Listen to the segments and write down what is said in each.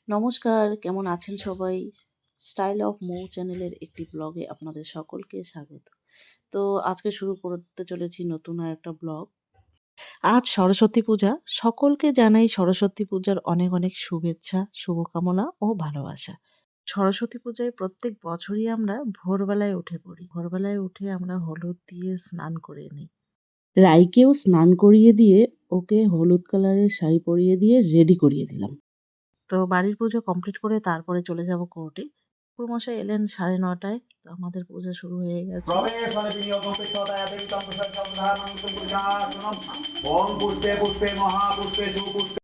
নমস্কার, কেমন আছেন সবাই? স্টাইল অফ মৌ চ্যানেলের একটি ব্লগে আপনাদের সকলকে স্বাগত। তো আজকে শুরু করতে চলেছি নতুন আরেকটা ব্লগ। আজ সরস্বতী পূজা। সকলকে জানাই সরস্বতী পূজার অনেক অনেক শুভেচ্ছা, শুভকামনা ও ভালোবাসা। সরস্বতী পূজায় প্রত্যেক বছরই আমরা ভোরবেলায় উঠে পড়ি। ভোরবেলায় উঠে আমরা হলুদ দিয়ে স্নান করে নিই। রাইকেও স্নান করিয়ে দিয়ে ওকে হলুদ কালারের শাড়ি পরিয়ে দিয়ে রেডি করিয়ে দিলাম। তো বাড়ির পুজো কমপ্লিট করে তারপরে চলে যাব কোর্টে। ঠাকুরমশাই এলেন 9:30টায়। তো আমাদের পুজো শুরু হয়ে গেছে। ওম পুষ্পে পুষ্পে মহাপুষ্পে সুপুষ্পে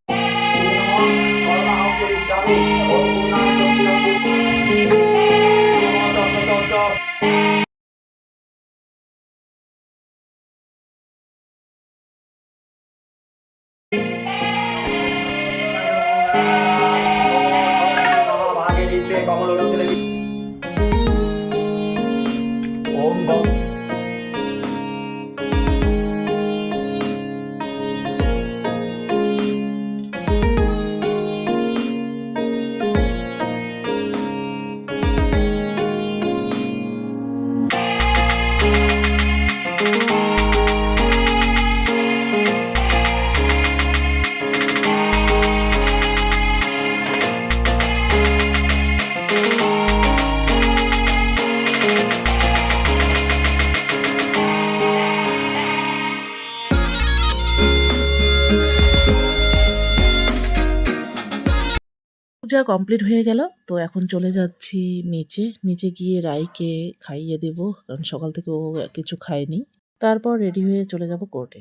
পূজা কমপ্লিট হয়ে গেল। তো এখন চলে যাচ্ছি নিচে। নিচে গিয়ে রাইকে খাইয়ে দেব, কারণ সকাল থেকে ও কিছু খায়নি। তারপর রেডি হয়ে চলে যাব কোর্টে।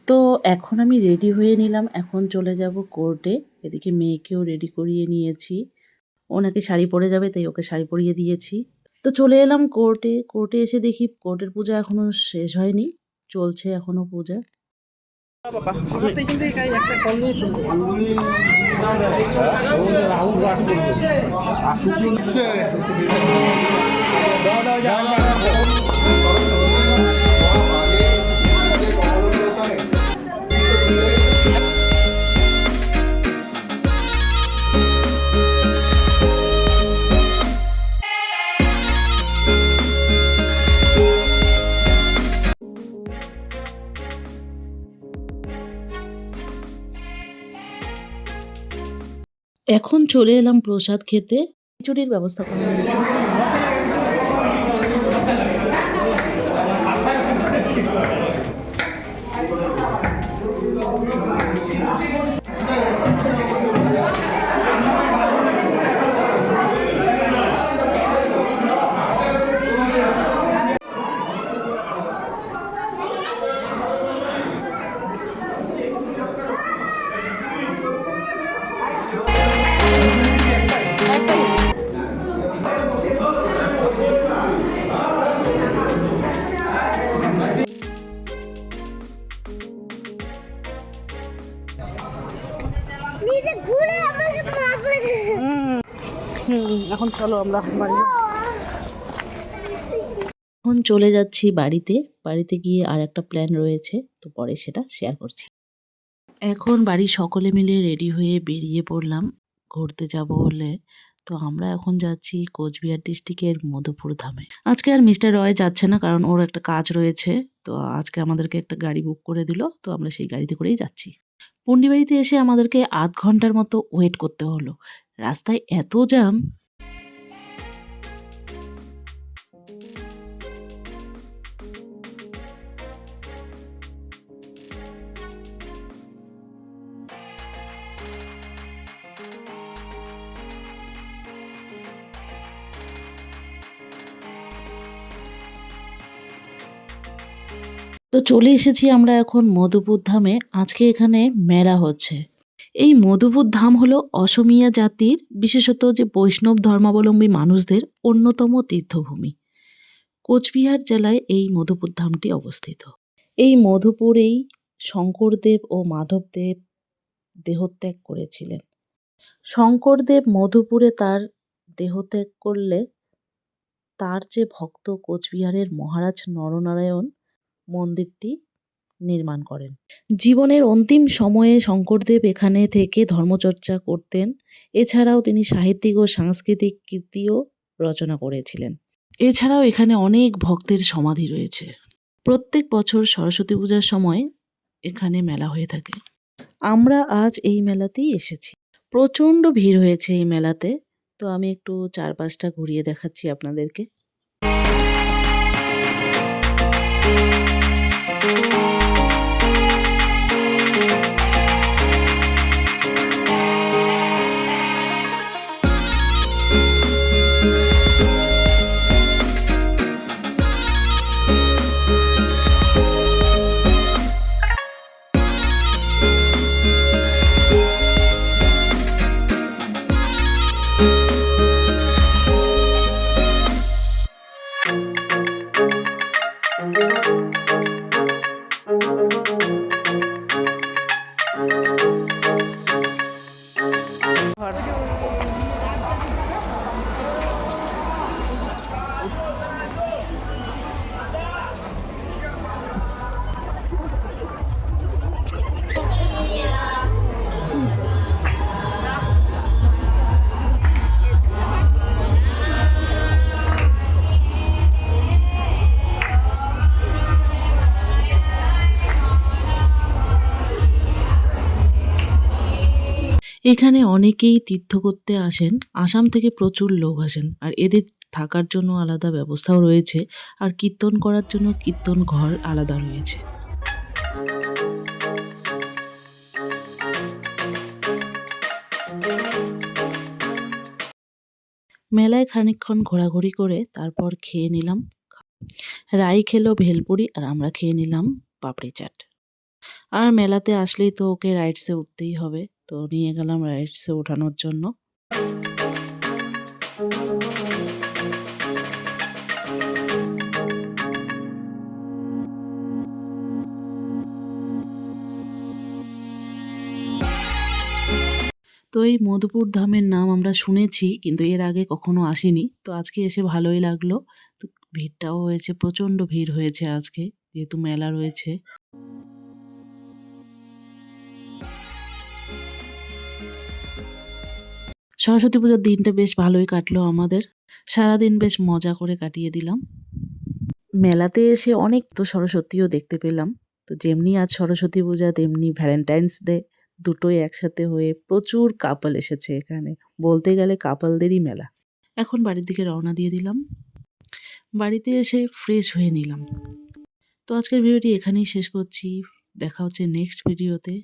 তো এখন আমি রেডি হয়ে নিলাম, এখন চলে যাব কোর্টে। এদিকে মেয়েকেও রেডি করিয়ে নিয়েছি। ও নাকি শাড়ি পরে যাবে, তাই ওকে শাড়ি পরিয়ে দিয়েছি। তো চলে এলাম কোর্টে। কোর্টে এসে দেখি কোর্টের পূজা এখনো শেষ হয়নি, চলছে এখনো পূজা। এখন চলে এলাম প্রসাদ খেতে। খিচুড়ির ব্যবস্থা করা হয়েছে। এখন চলো আমরা বাড়ি। এখন চলে যাচ্ছি বাড়িতে। বাড়িতে গিয়ে আর একটা প্ল্যান রয়েছে, তো পরে সেটা শেয়ার করছি। এখন বাড়ির সকলে মিলে রেডি হয়ে বেরিয়ে পড়লাম ঘুরতে যাব বলে। তো আমরা এখন যাচ্ছি কোচবিহার ডিস্ট্রিক্টের মধুপুর ধামে। আজকে আর মিস্টার রয় যাচ্ছে না, কারণ ওর একটা কাজ রয়েছে। তো আজকে আমাদেরকে একটা গাড়ি বুক করে দিল, তো আমরা সেই গাড়িতে করেই যাচ্ছি। পুন্ডিবাড়িতে এসে আমাদেরকে আধ ঘন্টার মতো ওয়েট করতে হলো। রাস্তায় এত জ্যাম। তো চলে এসেছি আমরা এখন মধুপুর ধামে। আজকে এখানে মেলা হচ্ছে। এই মধুপুর ধাম হলো অসমীয়া জাতির, বিশেষত যে বৈষ্ণব ধর্মাবলম্বী মানুষদের অন্যতম তীর্থভূমি। কোচবিহার জেলায় এই মধুপুর ধামটি অবস্থিত। এই মধুপুরেই শঙ্করদেব ও মাধবদেব দেহত্যাগ করেছিলেন। শঙ্করদেব মধুপুরে তার দেহত্যাগ করলে তার যে ভক্ত কোচবিহারের মহারাজ নরনারায়ণ মন্দিরটি নির্মাণ করেন। জীবনের অন্তিম সময়ে শঙ্করদেব এখানে থেকে ধর্মচর্চা করতেন। এছাড়াও তিনি সাহিত্যিক ও সাংস্কৃতিক কীর্তিও রচনা করেছিলেন। এছাড়াও এখানে অনেক ভক্তের সমাধি রয়েছে। প্রত্যেক বছর সরস্বতী পূজার সময় এখানে মেলা হয়ে থাকে। আমরা আজ এই মেলাতেই এসেছি। প্রচণ্ড ভিড় হয়েছে এই মেলাতে। তো আমি একটু চারপাশটা ঘুরিয়ে দেখাচ্ছি আপনাদেরকে। এখানে অনেকেই তীর্থ করতে আসেন। আসাম থেকে প্রচুর লোক আসেন। আর এদের থাকার জন্য আলাদা ব্যবস্থাও রয়েছে। আর কীর্তন করার জন্য কীর্তন ঘর আলাদা রয়েছে। মেলায় খানিকক্ষণ ঘোরাঘুরি করে তারপর খেয়ে নিলাম। রাই খেলো ভেলপুরি আর আমরা খেয়ে নিলাম পাপড়ি চাট। আর মেলাতে আসলেই তো ওকে রাইডসে উঠতেই হবে। তো নিয়ে গেলাম রাইডসে ওঠানোর জন্য। তো এই মধুপুর ধামের নাম আমরা শুনেছি, কিন্তু এর আগে কখনো আসিনি। তো আজকে এসে ভালোই লাগলো। তো ভিড়টাও হয়েছে, প্রচণ্ড ভিড় হয়েছে আজকে, যেহেতু মেলা রয়েছে। সরস্বতী পূজার দিনটা বেশ ভালোই কাটলো আমাদের। সারাদিন বেশ মজা করে কাটিয়ে দিলাম। মেলাতে এসে অনেক তো সরস্বতীও দেখতে পেলাম। তো যেমনি আজ সরস্বতী পূজা, তেমনি ভ্যালেন্টাইন্স ডে, দুটোই একসাথে হয়ে প্রচুর কাপল এসেছে এখানে। বলতে গেলে কাপলদেরই মেলা। এখন বাড়ির দিকে রওনা দিয়ে দিলাম। বাড়িতে এসে ফ্রেশ হয়ে নিলাম। তো আজকের ভিডিওটি এখানেই শেষ করছি। দেখা হচ্ছে নেক্সট ভিডিওতে।